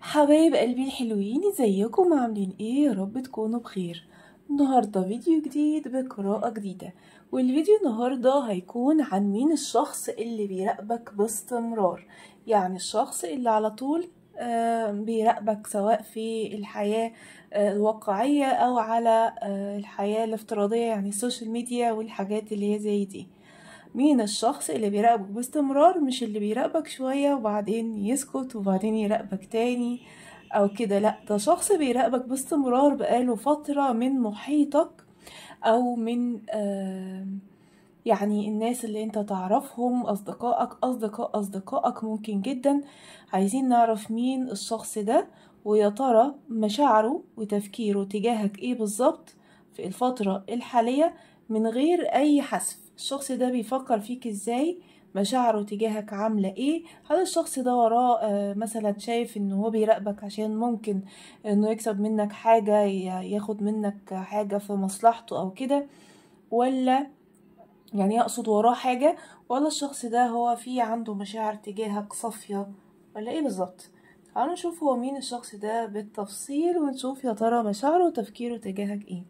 حبايب قلبي الحلوين، ازيكم عاملين ايه؟ يا رب تكونوا بخير. النهارده فيديو جديد بقراءة جديدة، والفيديو النهارده هيكون عن مين الشخص اللي بيراقبك باستمرار. يعني الشخص اللي على طول بيراقبك، سواء في الحياة الواقعية او على الحياة الافتراضية، يعني السوشيال ميديا والحاجات اللي هي زي دي. مين الشخص اللي بيراقبك باستمرار؟ مش اللي بيراقبك شوية وبعدين يسكت وبعدين يراقبك تاني او كده، لا، ده شخص بيراقبك باستمرار بقاله فترة من محيطك او من يعني الناس اللي انت تعرفهم، اصدقائك ممكن جدا. عايزين نعرف مين الشخص ده، ويا ترى مشاعره وتفكيره تجاهك ايه بالظبط في الفترة الحالية من غير اي حسف. الشخص ده بيفكر فيك ازاي؟ مشاعره تجاهك عاملة ايه؟ هل الشخص ده وراه مثلا شايف انه هو بيراقبك عشان ممكن انه يكسب منك حاجة، ياخد منك حاجة في مصلحته او كده، ولا يعني يقصد وراه حاجة، ولا الشخص ده هو فيه عنده مشاعر تجاهك صافية، ولا ايه بالظبط؟ تعالوا نشوف هو مين الشخص ده بالتفصيل، ونشوف يا ترى مشاعره وتفكيره تجاهك ايه.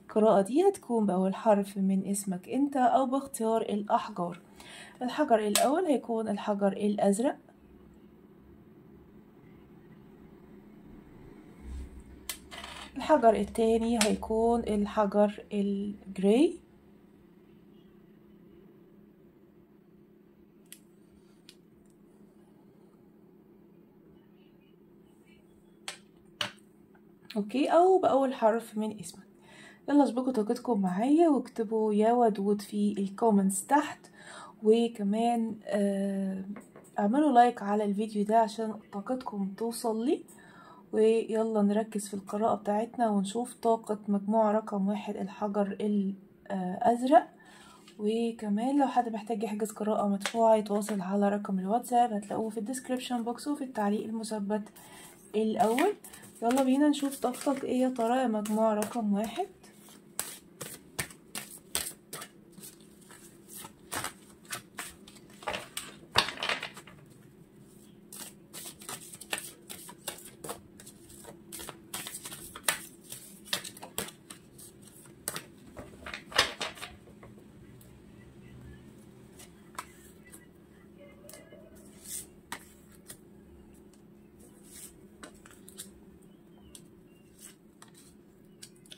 القراءة دي هتكون بأول حرف من اسمك انت او باختيار الأحجار. الحجر الأول هيكون الحجر الأزرق، الحجر التاني هيكون الحجر الجراي، اوكي، او بأول حرف من اسمك. يلا اسبقوا طاقتكم معايا واكتبوا يا ودود في الكومنتس تحت، وكمان اعملوا لايك على الفيديو ده عشان طاقتكم توصل لي. ويلا نركز في القراءة بتاعتنا ونشوف طاقة مجموعة رقم 1 الحجر الأزرق. وكمان لو حد محتاج يحجز قراءة مدفوعة يتواصل على رقم الواتساب، هتلاقوه في الديسكريبشن بوكس وفي التعليق المثبت الأول. يلا بينا نشوف طاقتك ايه يا ترى يا مجموعة رقم 1.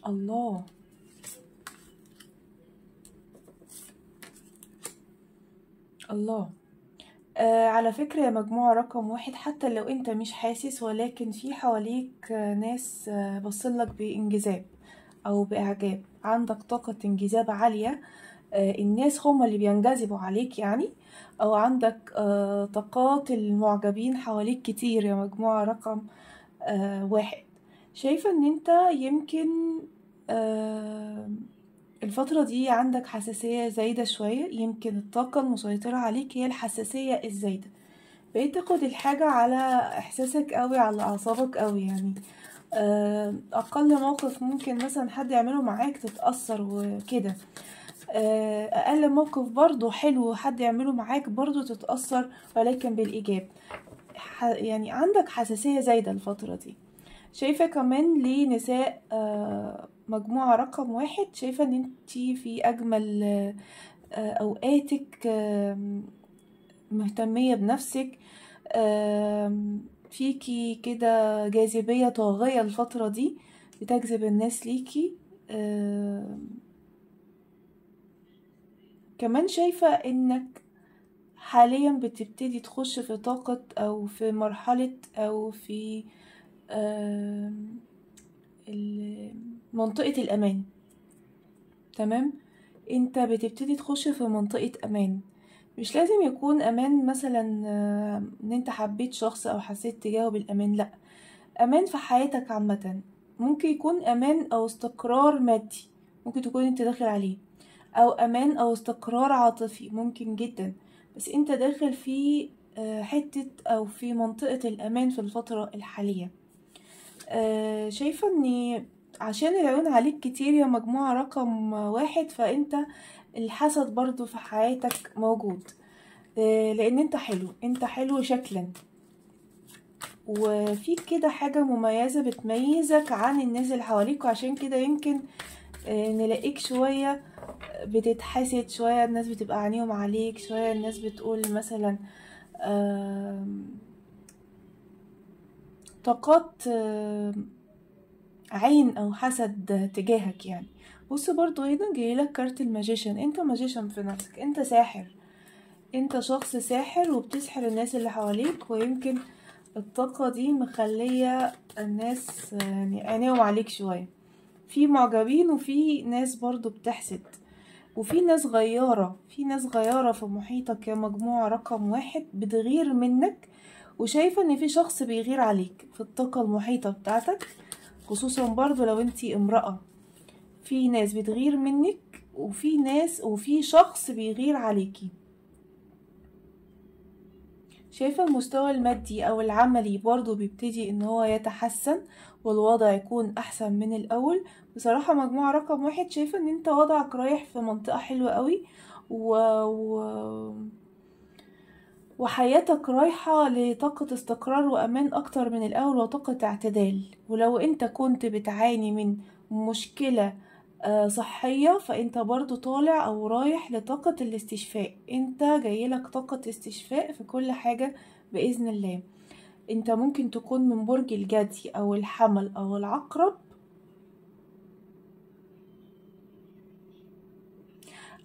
الله، الله. على فكرة يا مجموعة رقم 1، حتى لو انت مش حاسس، ولكن في حواليك ناس بصلك بانجذاب او باعجاب، عندك طاقة انجذاب عالية. الناس هم اللي بينجذبوا عليك يعني، او عندك طاقات المعجبين حواليك كتير يا مجموعة رقم 1. شايفة ان انت يمكن آه الفترة دي عندك حساسية زايدة شوية، يمكن الطاقة المسيطرة عليك هي الحساسية الزايدة. بقيت تاخد الحاجة على احساسك قوي، على اعصابك قوي يعني. اقل موقف ممكن مثلا حد يعمله معاك تتأثر وكده. اقل موقف برضو حلو حد يعمله معاك برضو تتأثر، ولكن بالايجاب. يعني عندك حساسية زايدة الفترة دي. شايفة كمان لنساء مجموعة رقم 1، شايفة ان انتي في اجمل اوقاتك، مهتمية بنفسك، فيكي كده جاذبية طاغية الفترة دي، بتجذب الناس ليكي. كمان شايفة انك حاليا بتبتدي تخش في طاقة او في مرحلة او في منطقة الأمان. تمام، انت بتبتدي تخش في منطقة أمان. مش لازم يكون أمان مثلا ان انت حبيت شخص او حسيت تجاهه بالأمان، لأ، أمان في حياتك عامة. ممكن يكون أمان أو استقرار مادي، ممكن تكون انت داخل عليه، أو أمان أو استقرار عاطفي ممكن جدا. بس انت داخل في حتة أو في منطقة الأمان في الفترة الحالية. شايفة ان عشان العيون عليك كتير يا مجموعة رقم 1، فانت الحسد برضو في حياتك موجود. لان انت حلو، انت حلو شكلا، وفيك كده حاجة مميزة بتميزك عن الناس اللي حواليك، وعشان كده يمكن نلاقيك شوية بتتحسد، شوية الناس بتبقى عينيهم عليك، شوية الناس بتقول مثلا طاقات عين او حسد تجاهك يعني. بص برضو هنا جايلك كارت الماجيشن. انت ماجيشن في نفسك، انت ساحر، انت شخص ساحر وبتسحر الناس اللي حواليك، ويمكن الطاقة دي مخلية الناس يعني عينيهم عليك شوية. في معجبين وفي ناس برضو بتحسد، وفي ناس غيارة، في ناس غيارة في محيطك يا مجموعة رقم 1 بتغير منك، وشايفة ان في شخص بيغير عليك في الطاقة المحيطة بتاعتك، خصوصا برضو لو انتي امرأة. في ناس بتغير منك، وفي شخص بيغير عليكي. شايفة المستوى المادي او العملي برضو بيبتدي ان هو يتحسن، والوضع يكون احسن من الاول. بصراحة مجموعة رقم 1 شايفة ان انت وضعك رايح في منطقة حلوة قوي، و... و... وحياتك رايحة لطاقة استقرار وأمان أكتر من الأول، وطاقة اعتدال. ولو أنت كنت بتعاني من مشكلة صحية، فأنت برضو طالع أو رايح لطاقة الاستشفاء. أنت جايلك طاقة استشفاء في كل حاجة بإذن الله. أنت ممكن تكون من برج الجدي أو الحمل أو العقرب،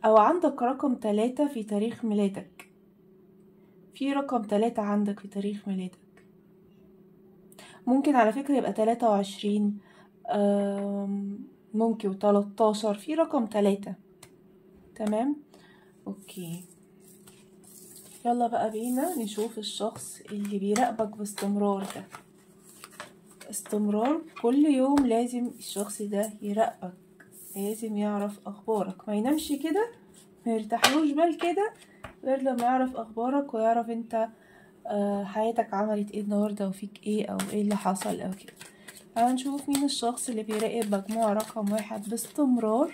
أو عندك رقم 3 في تاريخ ميلادك. في رقم 3 عندك في تاريخ ميلادك، ممكن على فكرة يبقى 23، ممكن 13، في رقم 3. تمام، اوكي. يلا بقى بينا نشوف الشخص اللي بيراقبك باستمرار ده. استمرار كل يوم لازم الشخص ده يراقبك، لازم يعرف اخبارك، ما ينامش كده، ما يرتاحلوش بال كده غير لما يعرف اخبارك، ويعرف انت حياتك عملت ايه النهارده، وفيك ايه او ايه اللي حصل او كده. هنشوف مين الشخص اللي بيراقب مجموعة رقم 1 باستمرار.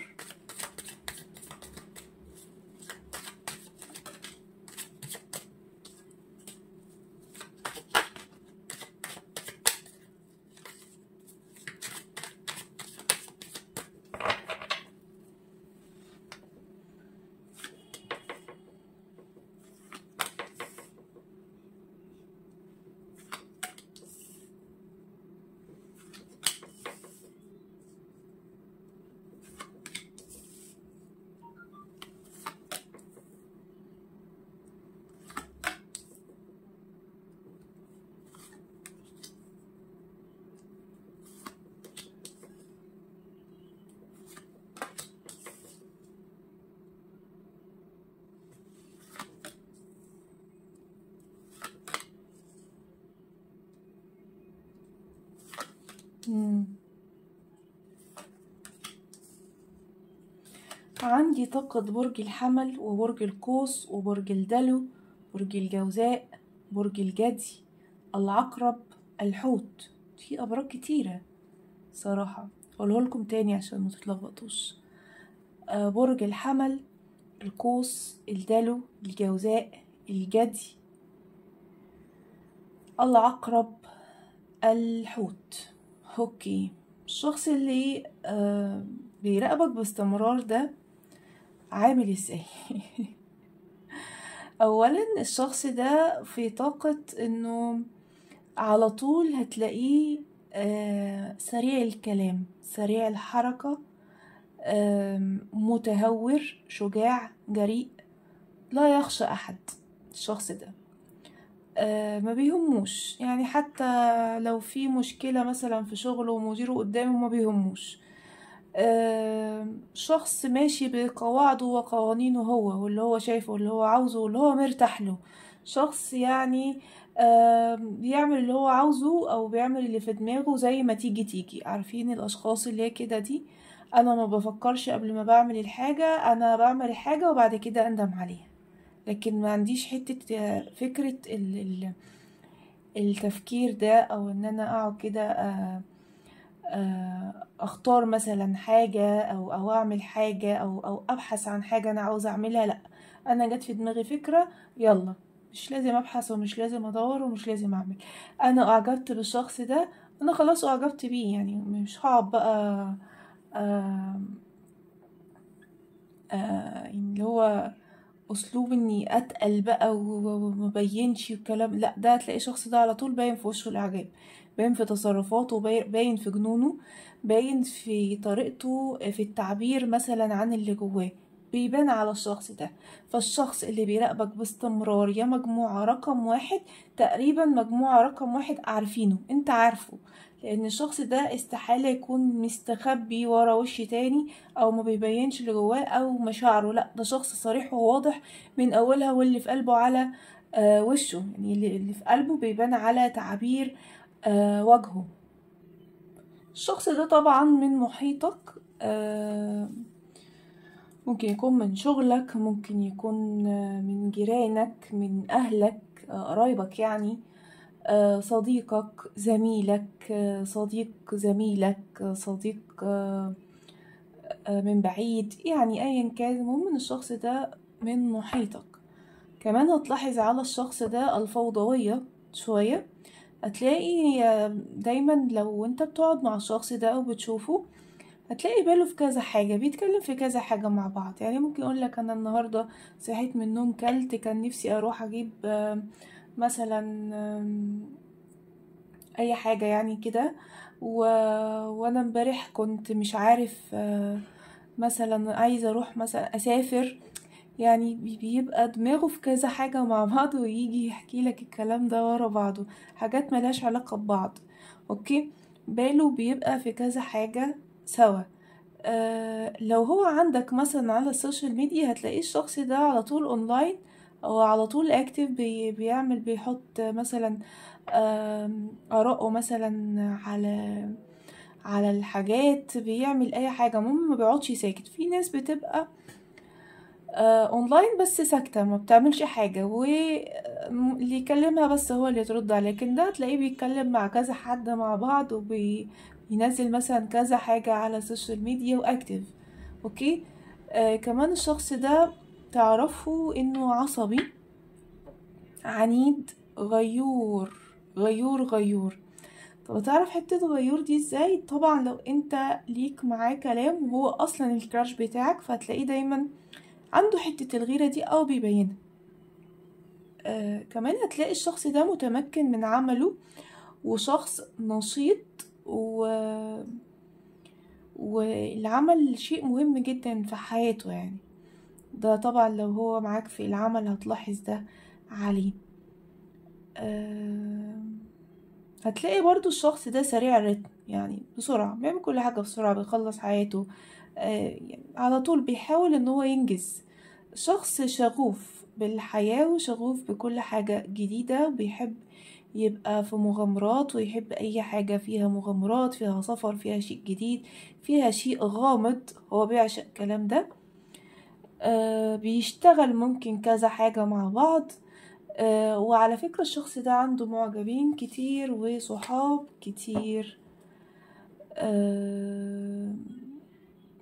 عندي طاقة برج الحمل وبرج القوس وبرج الدلو، برج الجوزاء، برج الجدي، العقرب، الحوت. في أبراج كتيرة صراحة، أقوله لكم تاني عشان ما تتلخبطوش. برج الحمل، القوس، الدلو، الجوزاء، الجدي، العقرب، الحوت. اوكي. الشخص اللي بيراقبك باستمرار ده عامل ازاي؟ اولا الشخص ده في طاقة انه على طول هتلاقيه سريع الكلام، سريع الحركة، متهور، شجاع، جريء، لا يخشى احد. الشخص ده ما بيهموش، يعني حتى لو في مشكلة مثلا في شغله ومديره قدامه ما بيهموش. شخص ماشي بقواعده وقوانينه هو، واللي هو شايفه واللي هو عاوزه واللي هو مرتاح له. شخص يعني بيعمل اللي هو عاوزه او بيعمل اللي في دماغه زي ما تيجي تيجي. عارفين الاشخاص اللي هي كده دي؟ انا ما بفكرش قبل ما بعمل الحاجة، انا بعمل الحاجة وبعد كده اندم عليها. لكن ما عنديش حتة فكرة التفكير ده، او ان انا اقعد كده اختار مثلا حاجة او اعمل حاجة او ابحث عن حاجة انا عاوزة اعملها. لا، انا جت في دماغي فكرة، يلا مش لازم ابحث ومش لازم ادور ومش لازم اعمل. انا اعجبت بالشخص ده، انا خلاص اعجبت بيه، يعني مش هقعد بقى آه يعني اللي هو اسلوب اني اتقل بقى ومبينش الكلام. لا، ده هتلاقي الشخص ده على طول باين في وشه الاعجاب، باين في تصرفاته، باين في جنونه، باين في طريقته في التعبير مثلا عن اللي جواه، بيبان على الشخص ده. فالشخص اللي بيراقبك باستمرار يا مجموعة رقم واحد، تقريبا مجموعة رقم واحد عارفينه، انت عارفه، لان الشخص ده استحالة يكون مستخبي ورا وش تاني او ما بيبينش اللي جواه او مشاعره. لا، ده شخص صريح وواضح من اولها، واللي في قلبه على وشه، يعني اللي في قلبه بيبان على تعابير وجهه. الشخص ده طبعا من محيطك، ممكن يكون من شغلك، ممكن يكون من جيرانك، من اهلك، قرايبك يعني، صديقك، زميلك، صديق زميلك، صديق من بعيد، يعني ايا كان، المهم ان الشخص ده من محيطك. كمان هتلاحظ على الشخص ده الفوضوية شوية. هتلاقي دايما لو انت بتقعد مع الشخص ده او بتشوفه، هتلاقي باله في كذا حاجة، بيتكلم في كذا حاجة مع بعض. يعني ممكن يقولك انا النهاردة صحيت من النوم كلت، كان نفسي اروح اجيب مثلا اي حاجة يعني كده، وانا امبارح كنت مش عارف مثلا عايزة اروح مثلا اسافر. يعني بيبقى دماغه في كذا حاجة مع بعض، ويجي يحكي لك الكلام ده ورا بعضه، حاجات ملهاش علاقة ببعض. اوكي، باله بيبقى في كذا حاجة سوا. لو هو عندك مثلا على السوشيال ميديا، هتلاقيه الشخص ده على طول اونلاين، او على طول اكتف، بيعمل بيحط مثلا آراءه مثلا على الحاجات، بيعمل اي حاجة، المهم ما بيقعدش ساكت. في ناس بتبقى اونلاين بس ساكتة، ما بتعملش حاجة، واللي يكلمها بس هو اللي ترد عليه. لكن ده تلاقيه بيتكلم مع كذا حد مع بعض، وبينزل مثلا كذا حاجة على السوشيال ميديا واكتف. اوكي. كمان الشخص ده تعرفه انه عصبي، عنيد، غيور غيور غيور. طب تعرف حتة غيور دي ازاي؟ طبعا لو انت ليك معاه كلام وهو اصلا الكراش بتاعك، فهتلاقيه دايما عنده حتة الغيرة دي او بيبينها. كمان هتلاقي الشخص ده متمكن من عمله، وشخص نشيط، و... والعمل شيء مهم جدا في حياته يعني. ده طبعا لو هو معاك في العمل هتلاحظ ده عليه. آه هتلاقي برضو الشخص ده سريع الرتم، يعني بسرعة بيعمل كل حاجة بسرعة، بيخلص حياته، يعني على طول بيحاول ان هو ينجز. شخص شغوف بالحياة وشغوف بكل حاجة جديدة، بيحب يبقى في مغامرات، ويحب اي حاجة فيها مغامرات، فيها سفر، فيها شيء جديد، فيها شيء غامض، هو بيعشق الكلام ده. بيشتغل ممكن كذا حاجة مع بعض. وعلى فكرة الشخص ده عنده معجبين كتير وصحاب كتير. آه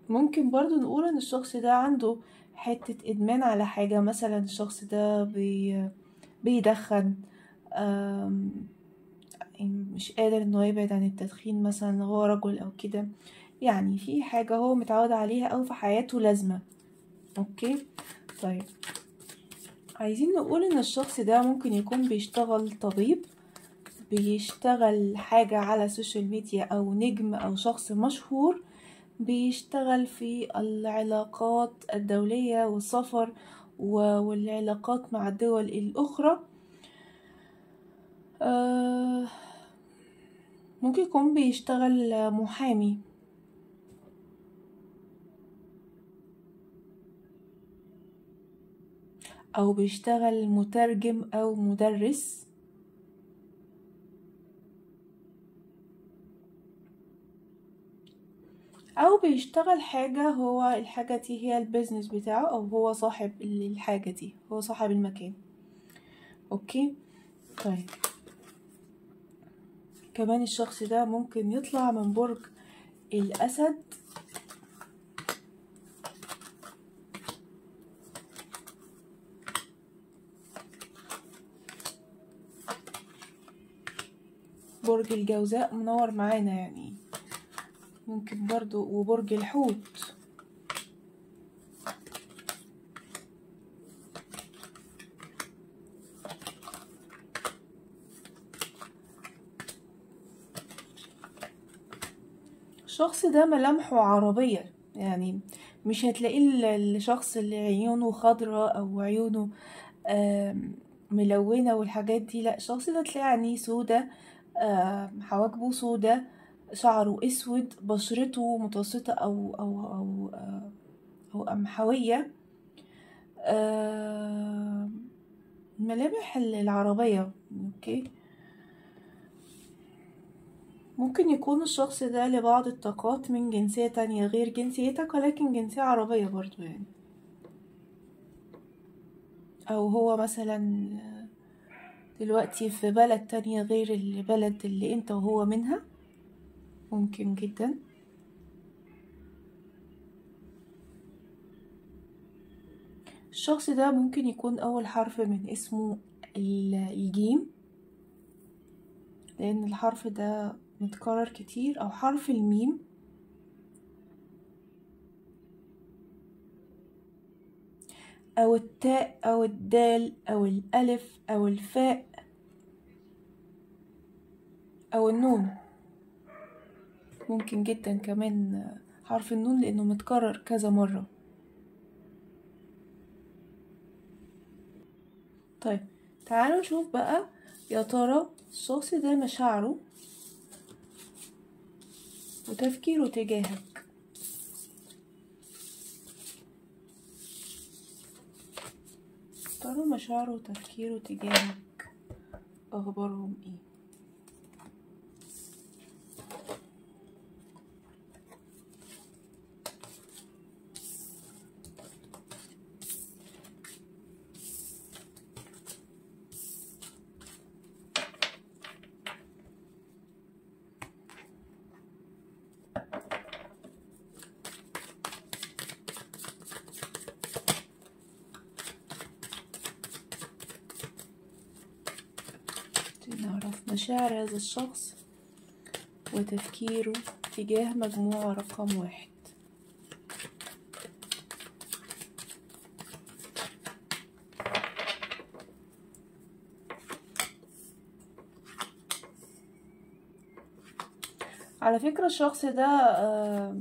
ممكن برضو نقول ان الشخص ده عنده حتة ادمان على حاجة، مثلا الشخص ده بيدخن، مش قادر انه يبعد عن التدخين، مثلا هو رجل او كده، يعني في حاجة هو متعود عليها او في حياته لازمة. اوكي. طيب، عايزين نقول ان الشخص ده ممكن يكون بيشتغل طبيب، بيشتغل حاجة على السوشيال ميديا، او نجم، او شخص مشهور، بيشتغل في العلاقات الدولية والسفر والعلاقات مع الدول الأخرى. ممكن يكون بيشتغل محامي، أو بيشتغل مترجم أو مدرس، أو بيشتغل حاجة هو الحاجة دي هي البيزنس بتاعه، أو هو صاحب الحاجة دي، هو صاحب المكان. أوكي. طيب، كمان الشخص ده ممكن يطلع من برج الأسد، برج الجوزاء منور معانا يعني، ممكن برضو، وبرج الحوت. الشخص ده ملامحه عربية، يعني مش هتلاقيه الشخص اللي عيونه خضراء او عيونه ملونة والحاجات دي، لا، الشخص ده تلاقي عينيه سودة، حواجبه سودة، شعره اسود، بشرته متوسطة او قمحوية. ملامح العربية. اوكي. ممكن يكون الشخص ده لبعض الطاقات من جنسية تانية غير جنسيتك، ولكن جنسية عربية برضو يعني، او هو مثلا دلوقتي في بلد تانية غير البلد اللي انت وهو منها، ممكن جدا. الشخص ده ممكن يكون اول حرف من اسمه الجيم، لان الحرف ده متكرر كتير، او حرف الميم، او التاء او الدال او الالف او الفاء او النون. ممكن جدا كمان حرف النون لانه متكرر كذا مرة. طيب تعالوا نشوف بقى، يا ترى الشخص ده مشاعره وتفكيره تجاهك. ترى مشاعره وتفكيره تجاهك اخبارهم ايه؟ نعرف مشاعر هذا الشخص وتفكيره تجاه مجموعة رقم 1. على فكرة الشخص ده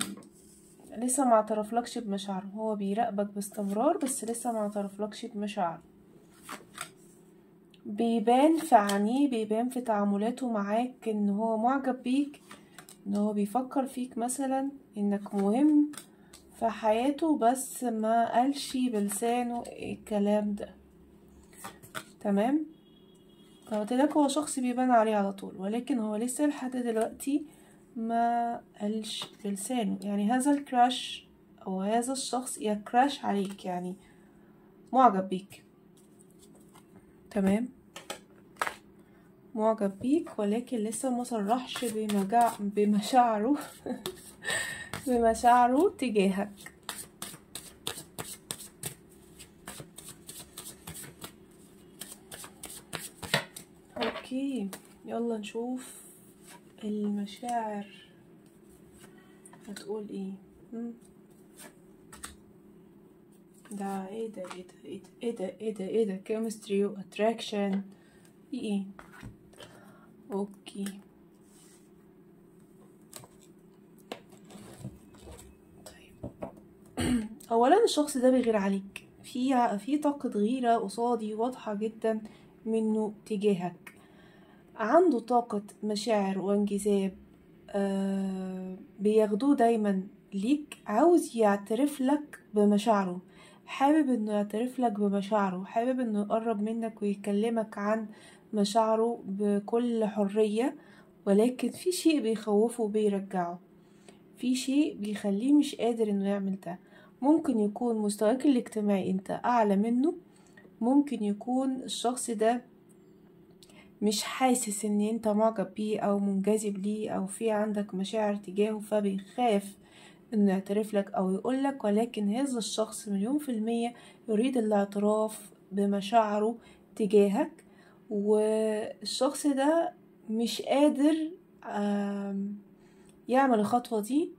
لسه ما اعترفلكش بمشاعره، هو بيراقبك باستمرار بس لسه ما اعترفلكش بمشاعره. بيبان في عينيه، بيبان في تعاملاته معاك ان هو معجب بيك، ان هو بيفكر فيك مثلا انك مهم في حياته، بس ما قالش بلسانه الكلام ده. تمام. قلتلك هو شخص بيبان عليه على طول، ولكن هو لسه لحد دلوقتي ما قالش بلسانه. يعني هذا الكراش او هذا الشخص يكراش عليك، يعني معجب بيك. تمام، معجب بيك ولكن لسه ما صرحش بمشاعره بمشاعره تجاهك. اوكي، يلا نشوف المشاعر هتقول ايه. ده ايه ده ايه ده ايه ده ايه ده ايه ده chemistry و attraction ايه. اوكي، طيب اولا الشخص ده بيغير عليك، في طاقة غيرة قصادي واضحة جدا منه تجاهك. عنده طاقة مشاعر وانجذاب، بياخدوه دايما ليك، عاوز يعترف لك بمشاعره، حابب انه يعترف لك بمشاعره، حابب انه يقرب منك ويكلمك عن مشاعره بكل حرية، ولكن في شيء بيخوفه وبيرجعه، في شيء بيخليه مش قادر انه يعمل ده. ممكن يكون مستواك الاجتماعي انت اعلى منه، ممكن يكون الشخص ده مش حاسس ان انت معجب بيه او منجذب ليه او في عندك مشاعر تجاهه، فبيخاف انه يعترف لك او يقولك، ولكن هذا الشخص 100% يريد الاعتراف بمشاعره تجاهك. والشخص ده مش قادر يعمل الخطوة دي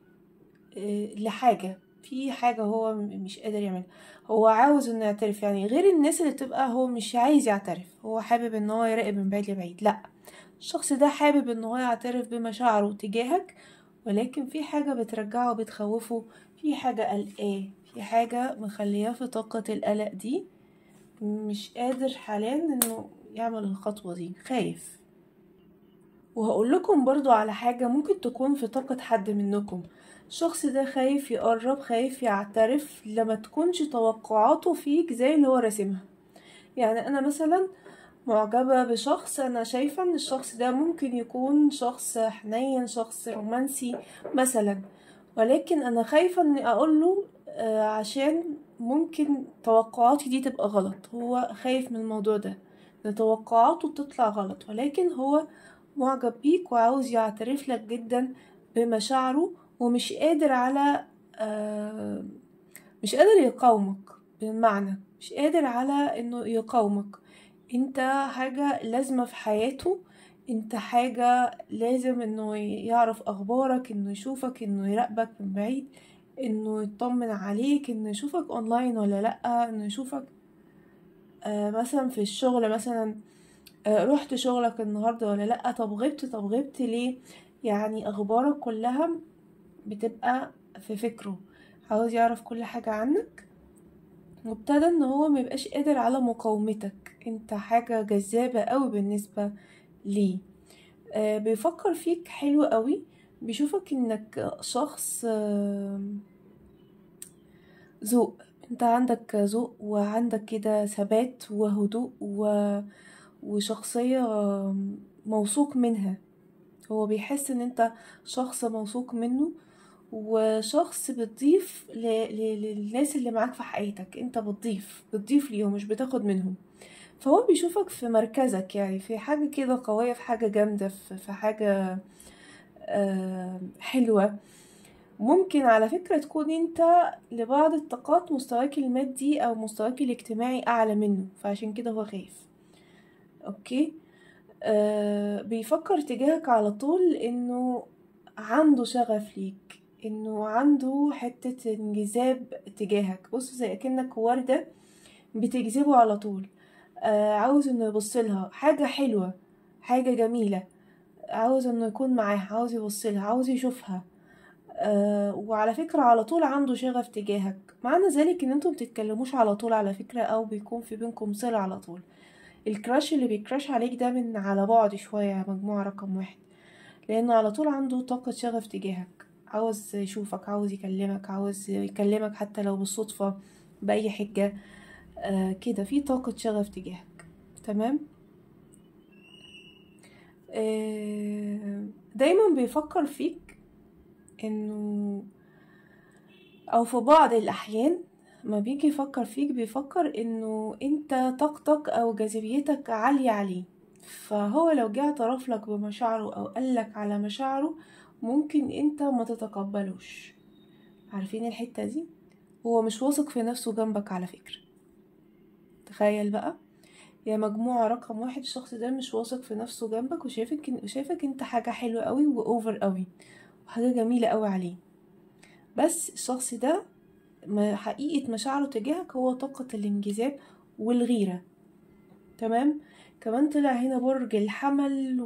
لحاجة، في حاجة هو مش قادر يعملها، هو عاوز انه يعترف. يعني غير الناس اللي بتبقى هو مش عايز يعترف، هو حابب ان هو يراقب من بعيد لبعيد. لا، الشخص ده حابب ان هو يعترف بمشاعره تجاهك، ولكن في حاجة بترجعه بتخوفه، في حاجة قلقاه، في حاجة مخلياه في طاقة القلق دي، مش قادر حاليا انه يعمل الخطوة دي، خايف. وهقول لكم برضو على حاجة ممكن تكون في طاقة حد منكم، الشخص ده خايف يقرب، خايف يعترف لما تكونش توقعاته فيك زي اللي هو راسمها. يعني انا مثلا معجبة بشخص، انا شايفة ان الشخص ده ممكن يكون شخص حنين، شخص رومانسي مثلا، ولكن انا خايفة اني اقوله عشان ممكن توقعاتي دي تبقى غلط. هو خايف من الموضوع ده، ان توقعاته تطلع غلط، ولكن هو معجب بيك وعاوز يعترف لك جدا بمشاعره، ومش قادر على مش قادر يقاومك، بمعنى مش قادر على انه يقاومك. انت حاجة لازمة في حياته، انت حاجة لازم انه يعرف اخبارك، انه يشوفك، انه يراقبك من بعيد، انه يطمن عليك، انه يشوفك اونلاين ولا لأ، انه يشوفك مثلا في الشغل مثلا، رحت شغلك النهاردة ولا لأ، طب غبت ليه. يعني اخبارك كلها بتبقى في فكره، عاوز يعرف كل حاجة عنك، وابتدى ان هو ميبقاش قادر على مقاومتك، انت حاجة جذابة قوي بالنسبة ليه. بيفكر فيك حلو قوي، بيشوفك انك شخص ذوق، انت عندك ذوق وعندك كده ثبات وهدوء وشخصية موثوق منها. هو بيحس ان انت شخص موثوق منه، وشخص بتضيف للناس اللي معاك في حياتك، انت بتضيف ليهم مش بتاخد منهم. فهو بيشوفك في مركزك، يعني في حاجة كده قوية، في حاجة جامدة، في حاجة حلوة. ممكن على فكرة تكون انت لبعض الطاقات مستواك المادي او مستواك الاجتماعي اعلى منه، فعشان كده هو خايف. اوكي. بيفكر تجاهك على طول، انه عنده شغف ليك، انه عنده حتة انجذاب تجاهك. بص زي كأنك وردة بتجذبه على طول، عاوز انه يبصلها، حاجة حلوة، حاجة جميلة، عاوز انه يكون معاها، عاوز يبصلها، عاوز يشوفها. وعلى فكرة على طول عنده شغف تجاهك، معنى ذلك ان انتم بتتكلموش على طول على فكرة، او بيكون في بينكم صلة على طول. الكراش اللي بيكراش عليك ده من على بعد شوية، مجموعة رقم 1، لانه على طول عنده طاقة شغف تجاهك، عاوز يشوفك، عاوز يكلمك، عاوز يكلمك حتى لو بالصدفة بأي حجة. كده في طاقة شغف تجاهك. تمام. دايما بيفكر فيك انه، او في بعض الاحيان ما بيجي يفكر فيك بيفكر انه انت طاقتك او جاذبيتك عالية عليه، فهو لو جه اعترف لك بمشاعره او قالك على مشاعره ممكن انت ما تتقبلوش. عارفين الحتة دي؟ هو مش واثق في نفسه جنبك على فكرة. تخيل بقى، يا مجموعة رقم 1، الشخص ده مش واثق في نفسه جنبك، وشايفك انت حاجة حلوة قوي واوفر قوي، وحاجة جميلة قوي عليه. بس الشخص ده حقيقة مشاعره تجاهك هو طاقة الانجذاب والغيرة. تمام. كمان طلع هنا برج الحمل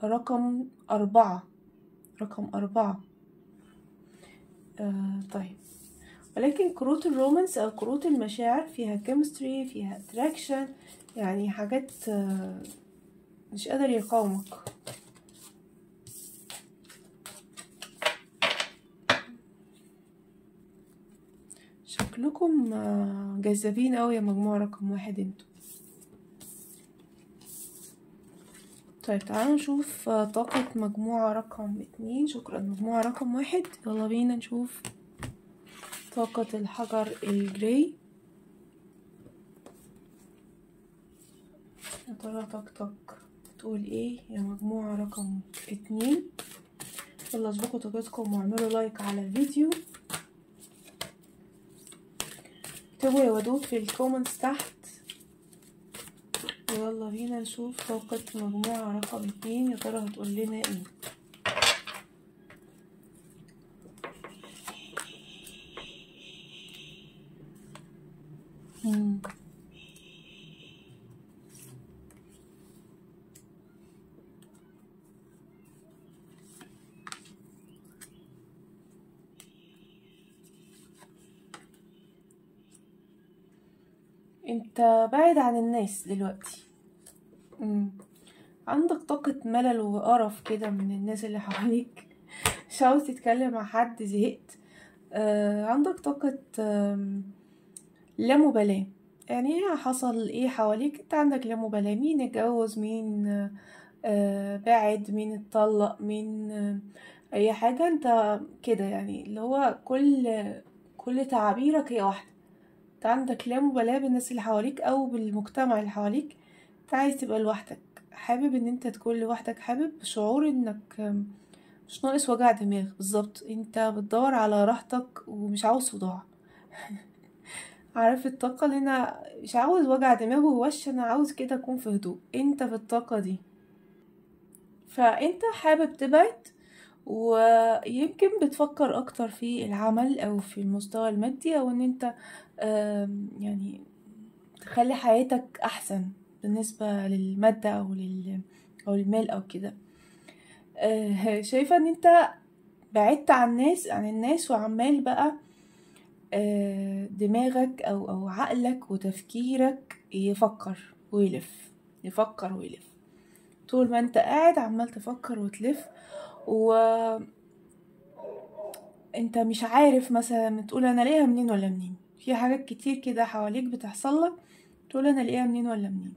ورقم 4، رقم 4. طيب، ولكن كروت الرومانس او كروت المشاعر فيها كيمستري، فيها اتراكشن، يعني حاجات مش قادر يقاومك. شكلكم جذابين اوي يا مجموعة رقم 1 انتوا. طيب تعالوا نشوف طاقة مجموعة رقم 2. شكرا مجموعة رقم 1. يلا بينا نشوف طاقة الحجر الجراي. يا ترى طاقتك تقول ايه يا مجموعة رقم 2؟ يلا اسبقوا طاقتكم واعملوا لايك على الفيديو، اكتبوا يا ودود في الكومنتس تحت يلا بينا نشوف طاقة مجموعة رقم 2 يا ترى هتقول لنا ايه. انت بعد عن الناس دلوقتي. عندك طاقة ملل وقرف كده من الناس اللي حواليك، مش عاوز تتكلم مع حد، زهقت. عندك طاقة لا مبالاة، يعني ايه حصل ايه حواليك، انت عندك لا مبالاة، مين اتجوز، مين بعد، مين اتطلق، مين اي حاجة، انت كده يعني اللي هو كل تعابيرك هي واحدة. انت عندك لا مبالاة بالناس اللي حواليك او بالمجتمع اللي حواليك، انت عايز تبقى لوحدك، حابب ان انت تكون لوحدك، حابب شعور انك مش ناقص وجع دماغ. بالظبط، انت بتدور على راحتك ومش عاوز صداع. عارف الطاقة اللي انا مش عاوز وجع دماغ ووش، انا عاوز كده اكون في هدوء، انت في الطاقة دي. فانت حابب تبعد، ويمكن بتفكر اكتر في العمل او في المستوى المادي، او ان انت يعني تخلي حياتك احسن بالنسبة للمادة او المال او كده. شايفة ان انت بعدت عن الناس وعمال بقى دماغك او عقلك وتفكيرك يفكر ويلف، يفكر ويلف، طول ما انت قاعد عمال تفكر وتلف، وانت مش عارف مثلا تقول انا لاقيها منين ولا منين. في حاجات كتير كده حواليك بتحصل لك تقول انا لاقيها منين ولا منين،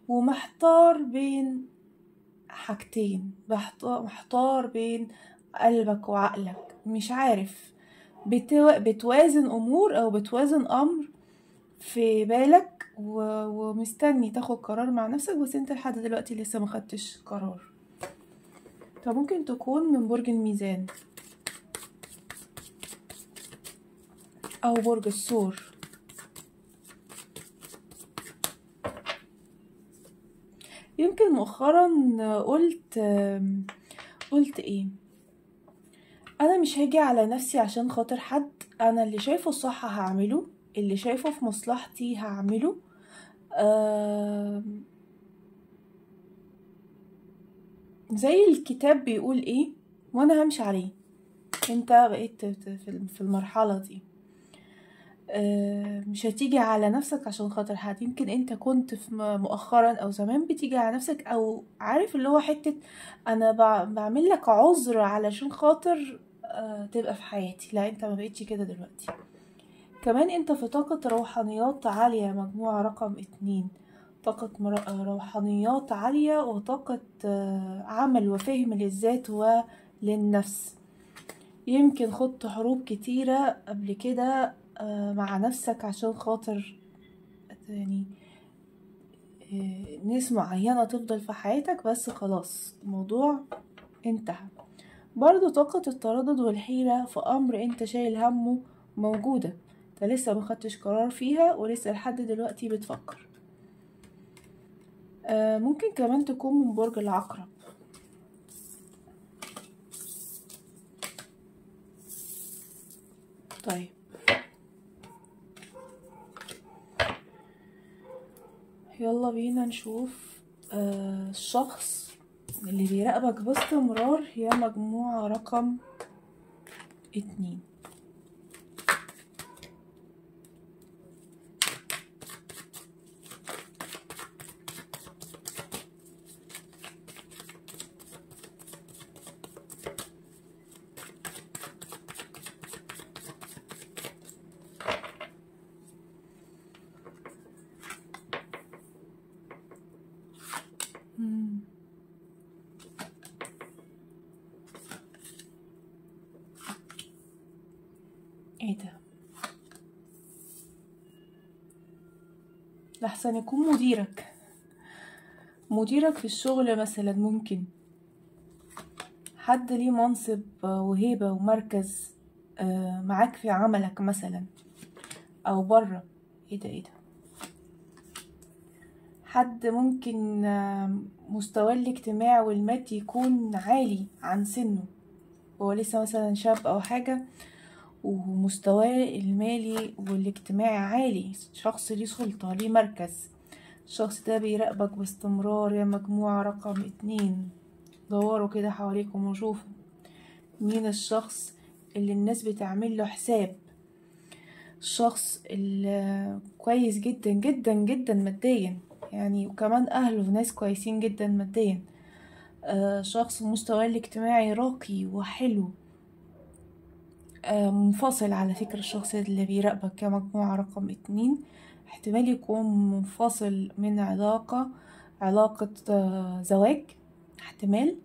ومحتار بين حاجتين، محتار بين قلبك وعقلك، مش عارف بتوازن امور او بتوازن امر في بالك ومستني تاخد قرار مع نفسك، بس انت لحد دلوقتي لسه ما خدتش قرار. طب ممكن تكون من برج الميزان او برج الثور. يمكن مؤخرا قلت ايه، انا مش هاجي على نفسي عشان خاطر حد، انا اللي شايفه الصح هعمله، اللي شايفه في مصلحتي هعمله. زي الكتاب بيقول ايه وانا همشي عليه. انت بقيت في المرحلة دي، مش هتيجي على نفسك عشان خاطر حد. يمكن انت كنت في مؤخرا او زمان بتيجي على نفسك، او عارف اللي هو حتة انا بعمل لك عذر علشان خاطر تبقى في حياتي. لا، انت ما بقيتش كده دلوقتي. كمان انت في طاقة روحانيات عالية، مجموعة رقم 2، طاقة روحانيات عالية وطاقة عمل وفهم للذات وللنفس. يمكن خدت حروب كتيرة قبل كده مع نفسك عشان خاطر يعني ناس معينة تفضل في حياتك، بس خلاص الموضوع انتهى. برضو طاقة التردد والحيرة في أمر انت شايل همه موجودة، انت لسه مخدتش قرار فيها ولسه لحد دلوقتي بتفكر. ممكن كمان تكون من برج العقرب. طيب يلا بينا نشوف الشخص اللي بيراقبك باستمرار، هي مجموعة رقم 2. ايه ده؟ لحسن يكون مديرك في الشغل مثلا، ممكن حد ليه منصب وهيبة ومركز معاك في عملك مثلا او بره. ايه ده؟ حد ممكن مستواه الاجتماعي والمادي يكون عالي عن سنه، هو لسه مثلا شاب او حاجة ومستواه المالي والاجتماعي عالي، شخص ليه سلطة ليه مركز. الشخص ده بيراقبك باستمرار يا مجموعة رقم 2. دوروا كده حواليكم وشوفوا مين الشخص اللي الناس بتعمل له حساب، الشخص اللي كويس جدا جدا جدا ماديا يعني، وكمان اهله ناس كويسين جدا ماديا. شخص مستواه الاجتماعي راقي وحلو. منفصل على فكرة، الشخص اللي بيراقبك كمجموعة رقم 2 احتمال يكون منفصل من علاقة زواج احتمال،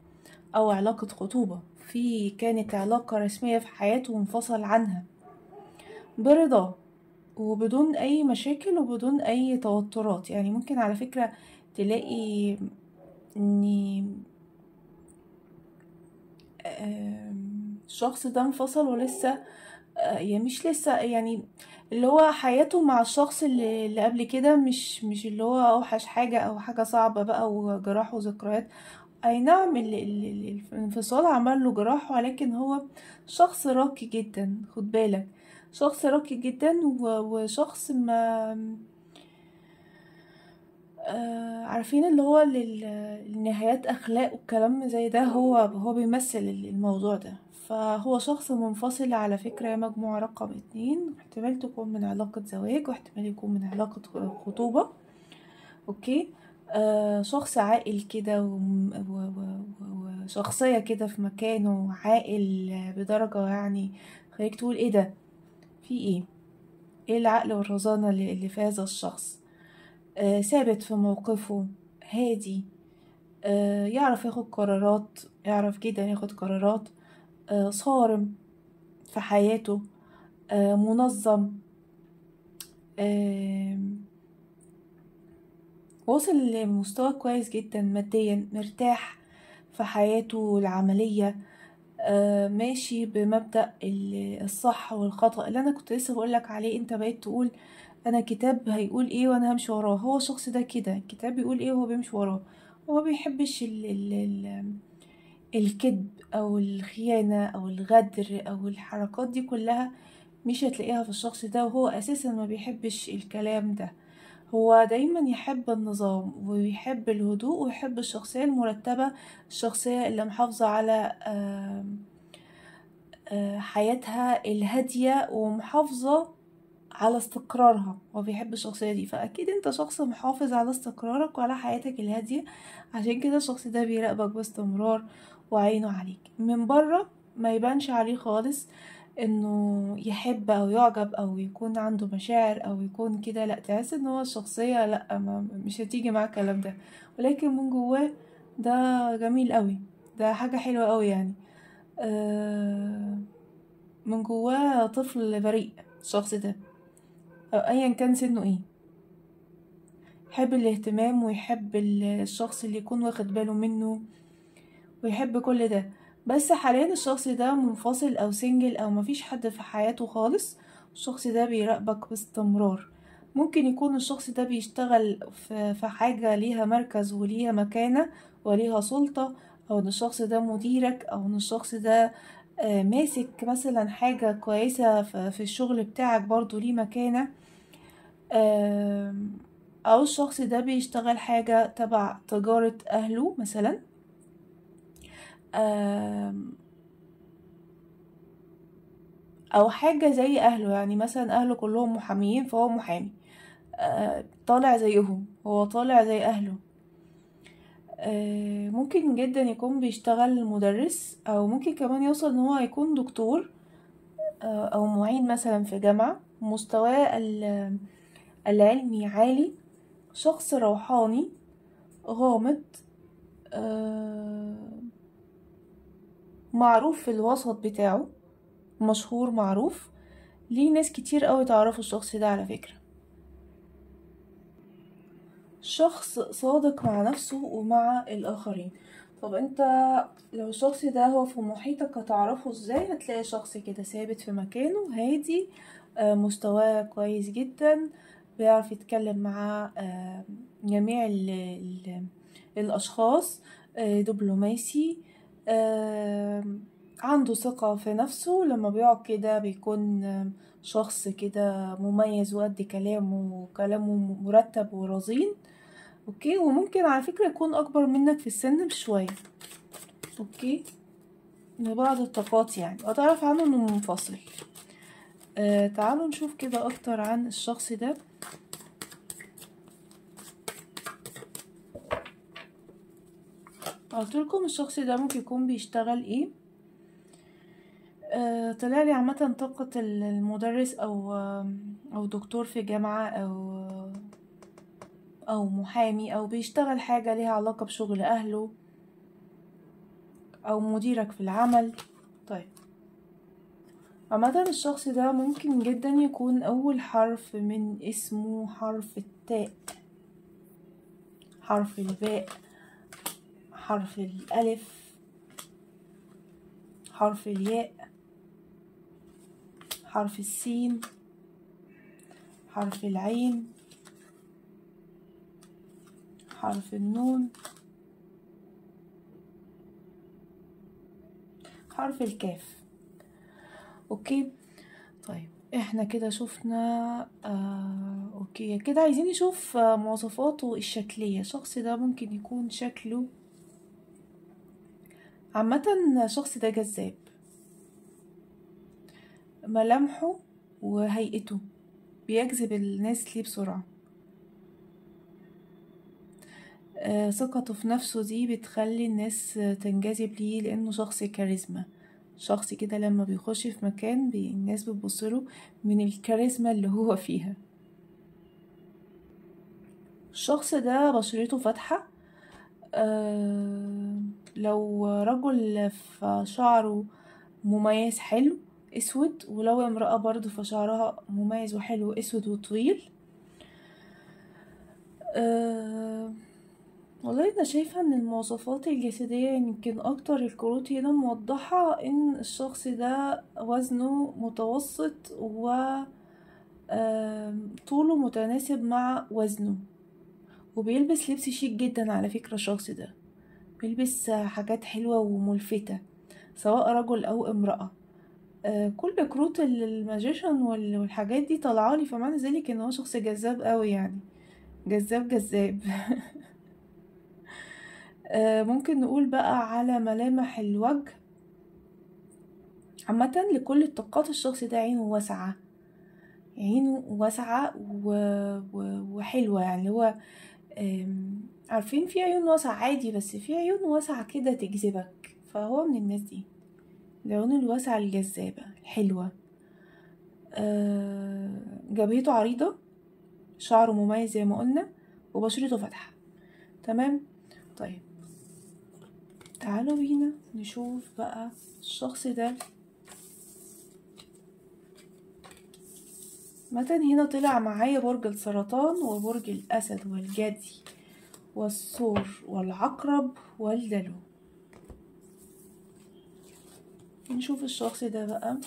أو علاقة خطوبة، في كانت علاقة رسمية في حياته وانفصل عنها برضا وبدون أي مشاكل وبدون أي توترات. يعني ممكن على فكرة تلاقي ان الشخص ده انفصل ولسه يعني مش لسه يعني اللي هو حياته مع الشخص اللي قبل كده مش اللي هو اوحش حاجة او حاجة صعبة بقى وجراح وذكريات. اي نعم الانفصال عمل له جراح، ولكن هو شخص راقي جدا، خد بالك شخص راقي جدا وشخص ما عارفين اللي هو النهايات اخلاق والكلام زي ده، هو بيمثل الموضوع ده. فهو شخص منفصل على فكرة يا مجموعة رقم 2، احتمال تكون من علاقة زواج واحتمال يكون من علاقة خطوبة. اوكي. شخص عاقل كده وشخصية كده في مكانه، عاقل بدرجة يعني خليك تقول ايه ده، في ايه العقل والرزانة اللي في هذا الشخص. ثابت في موقفه، هادي، يعرف ياخد قرارات، يعرف جدا ياخد قرارات، صارم في حياته، منظم، وصل لمستوى كويس جدا ماديا، مرتاح في حياته العملية، ماشي بمبدأ الصح والخطأ اللي انا كنت لسه بقولك عليه. انت بقيت تقول انا كتاب هيقول ايه وانا همشي وراه، هو الشخص ده كده الكتاب بيقول ايه وهو بيمشي وراه. هو ما بيحبش الكذب او الخيانة او الغدر او الحركات دي كلها، مش هتلاقيها في الشخص ده، وهو اساسا ما بيحبش الكلام ده. هو دايما يحب النظام ويحب الهدوء ويحب الشخصية المرتبة، الشخصية اللي محافظة على حياتها الهادية ومحافظة على استقرارها. هو بيحب الشخصية دي، فأكيد انت شخص محافظ على استقرارك وعلى حياتك الهادية، عشان كده الشخص ده بيراقبك باستمرار وعينه عليك. من بره ما يبانش عليه خالص انه يحب او يعجب او يكون عنده مشاعر او يكون كده، لا تحس ان هو الشخصية لا مش هتيجي معاه الكلام ده، ولكن من جواه ده جميل قوي، ده حاجة حلوة قوي يعني. من جواه طفل بريء الشخص ده، أو أيا كان سنه ايه، يحب الاهتمام ويحب الشخص اللي يكون واخد باله منه ويحب كل ده. بس حاليا الشخص ده منفصل أو سنجل أو مفيش حد في حياته خالص، الشخص ده بيراقبك باستمرار. ممكن يكون الشخص ده بيشتغل في حاجة ليها مركز وليها مكانة وليها سلطة، أو ان الشخص ده مديرك، أو ان الشخص ده ماسك مثلا حاجة كويسة في الشغل بتاعك برضو ليه مكانة، او الشخص ده بيشتغل حاجة تبع تجارة اهله مثلا، او حاجة زي اهله، يعني مثلا اهله كلهم محاميين فهو محامي، طالع زيهم، هو طالع زي اهله. ممكن جدا يكون بيشتغل مدرس، او ممكن كمان يوصل ان هو يكون دكتور، او معيد مثلا في جامعة، مستواه العلمي عالي، شخص روحاني غامض، معروف في الوسط بتاعه، مشهور معروف، ليه ناس كتير قوي تعرفوا الشخص ده على فكرة. شخص صادق مع نفسه ومع الآخرين. طب انت لو الشخص ده هو في محيطك هتعرفه ازاي؟ هتلاقي شخص كده ثابت في مكانه، هادي، مستواه كويس جدا، بيعرف يتكلم مع جميع الأشخاص، دبلوماسي، عنده ثقة في نفسه. لما بيقعد كده بيكون شخص كده مميز وقد كلامه، وكلامه مرتب ورزين. اوكي، وممكن على فكرة يكون اكبر منك في السن بشوية. اوكي، لبعض الطاقات يعني، وتعرف عنه انه منفصل. تعالوا نشوف كده اكتر عن الشخص ده. قلتلكم الشخص ده ممكن يكون بيشتغل ايه. طلع لي عامة طاقة المدرس او دكتور في جامعة، او محامي، او بيشتغل حاجة ليها علاقة بشغل اهله، او مديرك في العمل. طيب، عامة الشخص ده ممكن جدا يكون اول حرف من اسمه حرف التاء، حرف الباء، حرف الالف، حرف الياء، حرف السين، حرف العين، حرف النون، حرف الكاف. اوكي، طيب احنا كده شفنا اوكي كده. عايزين نشوف مواصفاته الشكلية. الشخص ده ممكن يكون شكله عامة، الشخص ده جذاب، ملامحه وهيئته بيجذب الناس ليه بسرعة. ثقته في نفسه دي بتخلي الناس تنجذب ليه، لانه شخص كاريزما، شخص كده لما بيخش في مكان الناس بتبصله من الكاريزما اللي هو فيها. الشخص ده بشرته فاتحة. لو رجل فشعره مميز حلو اسود، ولو امرأة برضو فشعرها مميز وحلو اسود وطويل. والله انا شايفة ان المواصفات الجسدية يمكن اكتر الكروت هنا موضحة ان الشخص ده وزنه متوسط، و طوله متناسب مع وزنه، وبيلبس لبس شيك جدا. على فكرة الشخص ده بيلبس حاجات حلوة وملفتة، سواء رجل او امرأة. كل كروت الماجيشن والحاجات دي طلعالي، فمعنى ذلك ان هو شخص جذاب قوي يعني، جذاب جذاب. ممكن نقول بقى على ملامح الوجه. عامة لكل الطاقات الشخص ده عينه واسعة، عينه واسعة وحلوة يعني. اللي هو عارفين في عيون واسعة عادي، بس في عيون واسعة كده تجذبك، فهو من الناس دي، العيون الواسعة الجذابة الحلوة. جبهته عريضة، شعره مميز زي ما قلنا، وبشرته فاتحة. تمام. طيب تعالوا بينا نشوف بقى الشخص ده. مثلا هنا طلع معايا برج السرطان وبرج الأسد والجدي والثور والعقرب والدلو. نشوف الشخص ده بقى.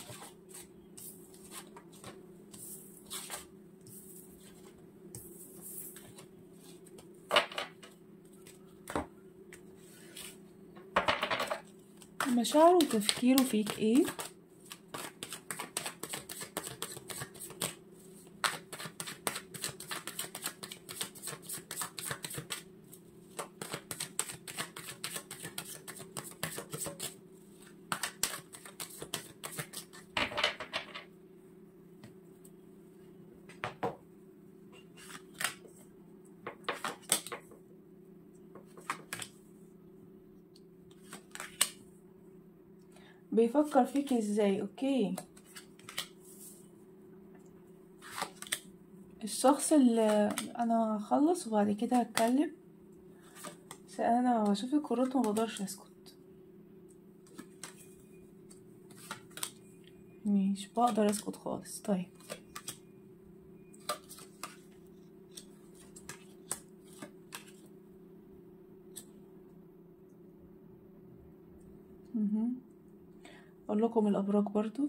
مشاعره وتفكيره فيك ايه؟ بيفكر فيك ازاي؟ اوكي، الشخص اللي انا هخلص وبعد كده هتكلم، بس انا لما بشوف الكروت ما بقدرش اسكت، مش بقدر اسكت خالص. طيب اقول لكم الابراج برضو.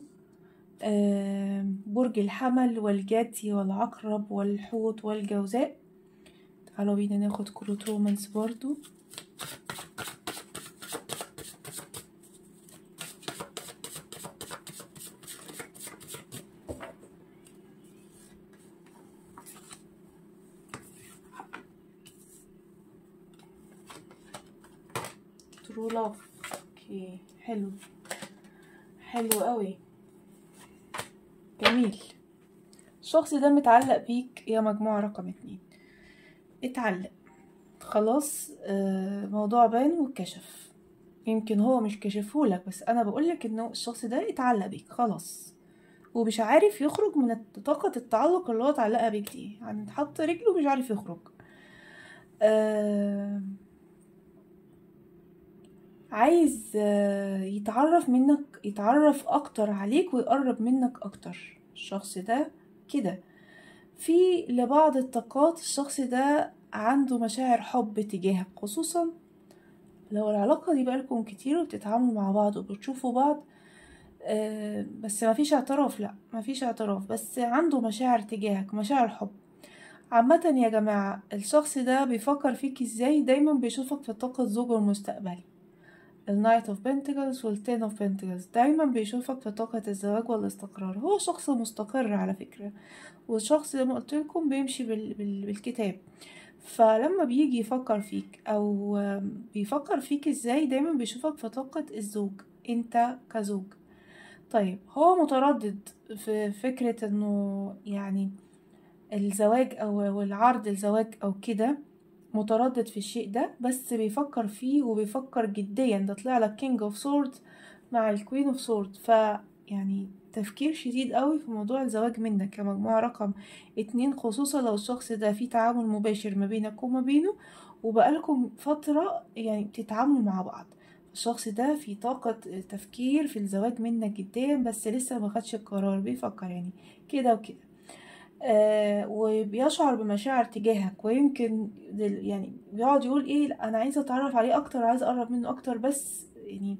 برج الحمل والجدي والعقرب والحوت والجوزاء. تعالوا بينا ناخد كروت رومانس برضو. ترو لاف. اوكي، حلو حلو قوي، جميل. الشخص ده متعلق بيك يا مجموعة رقم 2. اتعلق خلاص. موضوع بان واتكشف. يمكن هو مش كشفهولك، بس انا بقولك انه الشخص ده اتعلق بيك خلاص، ومش عارف يخرج من طاقة التعلق اللي هو اتعلق بيك دي. يعني حط رجله مش عارف يخرج. عايز يتعرف منك، يتعرف اكتر عليك ويقرب منك اكتر. الشخص ده كده في لبعض الطاقات، الشخص ده عنده مشاعر حب تجاهك، خصوصا لو العلاقة دي بقالكم كتير وبتتعاملوا مع بعض وبتشوفوا بعض. بس مفيش اعتراف، لا مفيش اعتراف، بس عنده مشاعر تجاهك، مشاعر حب. عامة يا جماعة، الشخص ده بيفكر فيك ازاي؟ دايما بيشوفك في طاقة زوجه المستقبلي، النايت اوف بنتكلز والتين اوف بنتكلز. دايما بيشوفك في طاقة الزواج والاستقرار. هو شخص مستقر على فكرة، والشخص زي ما قلت لكم بيمشي بالكتاب. فلما بيجي يفكر فيك او بيفكر فيك ازاي، دايما بيشوفك في طاقة الزوج، انت كزوج. طيب هو متردد في فكرة انه يعني الزواج او العرض الزواج او كده، متردد في الشيء ده، بس بيفكر فيه وبيفكر جديا. ده طلع لك كينج اوف سورد مع الكوين اوف سورد، يعني تفكير شديد قوي في موضوع الزواج منك كمجموعة رقم 2، خصوصا لو الشخص ده في تعامل مباشر ما بينك وما بينه، وبقالكم فترة يعني بتتعاملوا مع بعض. الشخص ده في طاقة تفكير في الزواج منك جديا، بس لسه ما خدش القرار، بيفكر يعني كده وكده. وبيشعر بمشاعر تجاهك، ويمكن يعني بيقعد يقول ايه، لا انا عايزه اتعرف عليه اكتر، عايزه اقرب منه اكتر. بس يعني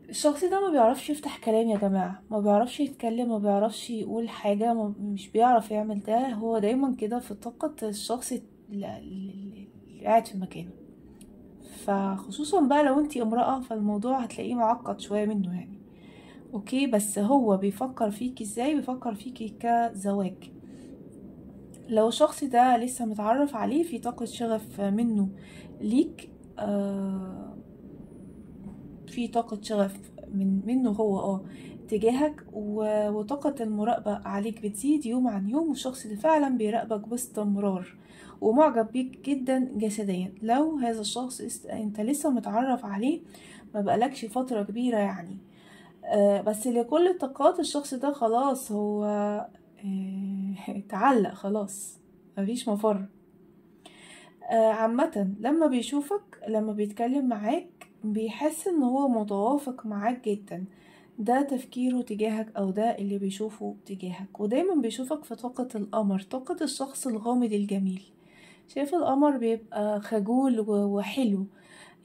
الشخص ده ما بيعرفش يفتح كلام يا جماعه، ما بيعرفش يتكلم، ما بيعرفش يقول حاجه، مش بيعرف يعمل ده. هو دايما كده في طاقه الشخص اللي قاعد في مكانه. فخصوصا بقى لو انتي امرأة، فالموضوع هتلاقيه معقد شوية منه يعني. اوكي، بس هو بيفكر فيك ازاي؟ بيفكر فيكي كزواج. لو الشخص ده لسه متعرف عليه، في طاقة شغف منه ليك. في طاقة شغف منه هو تجاهك، وطاقة المراقبة عليك بتزيد يوم عن يوم. والشخص ده فعلا بيراقبك باستمرار ومعجب بيك جدا جسديا. لو هذا الشخص انت لسه متعرف عليه ما بقالكش فترة كبيرة يعني، بس لكل الطاقات الشخص ده خلاص هو اتعلق خلاص، مفيش مفر. عامة لما بيشوفك، لما بيتكلم معاك، بيحس ان هو متوافق معاك جدا. ده تفكيره تجاهك، او ده اللي بيشوفه تجاهك. ودايما بيشوفك في طاقة القمر، طاقة الشخص الغامض الجميل. شايف القمر بيبقى خجول وحلو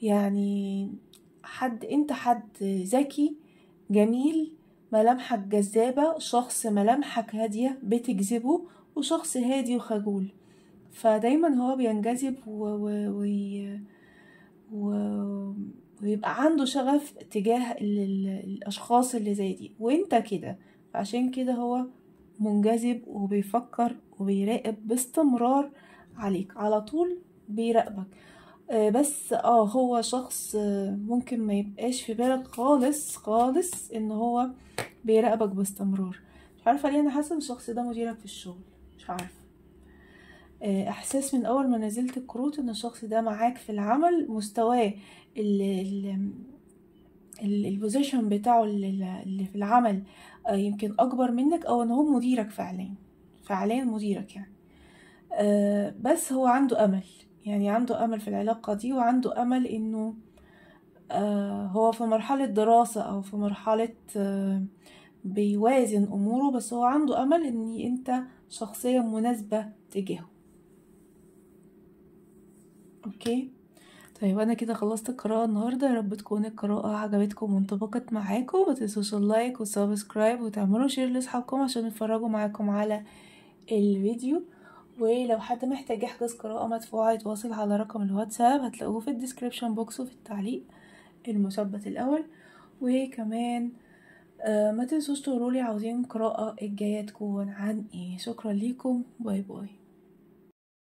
يعني. انت حد ذكي جميل، ملامحك جذابة، شخص ملامحك هادية بتجذبه، وشخص هادي وخجول. فدايما هو بينجذب و... ويبقى عنده شغف تجاه الأشخاص اللي زي دي، وانت كده. عشان كده هو منجذب وبيفكر وبيراقب باستمرار عليك، على طول بيراقبك. بس هو شخص ممكن ما يبقاش في بالك خالص خالص ان هو بيراقبك باستمرار. مش عارفة ليه انا حاسة ان الشخص ده مديرك في الشغل، مش عارفة. احساس من اول ما نزلت الكروت ان الشخص ده معاك في العمل، مستواه البوزيشن بتاعه اللي في العمل يمكن اكبر منك، او ان هو مديرك فعليا، فعليا مديرك يعني. بس هو عنده امل، يعني عنده امل في العلاقة دي، وعنده امل انه هو في مرحلة دراسة او في مرحلة بيوازن اموره، بس هو عنده امل ان انت شخصية مناسبة تجاهه. اوكي، طيب انا كده خلصت القراءة النهاردة، يا رب تكون القراءة عجبتكم وانطبقت معاكم. ما تنسوش اللايك والسبسكرايب وتعملوا شير لاصحابكم عشان يتفرجوا معاكم على الفيديو. ولو حد محتاج يحجز قراءة مدفوعة يتواصل على رقم الواتساب، هتلاقوه في الديسكريبشن بوكس وفي التعليق المثبت الاول. وكمان ما تنسوش تقولولي عاوزين القراءة الجاية تكون عن ايه. شكرا ليكم، باي باي.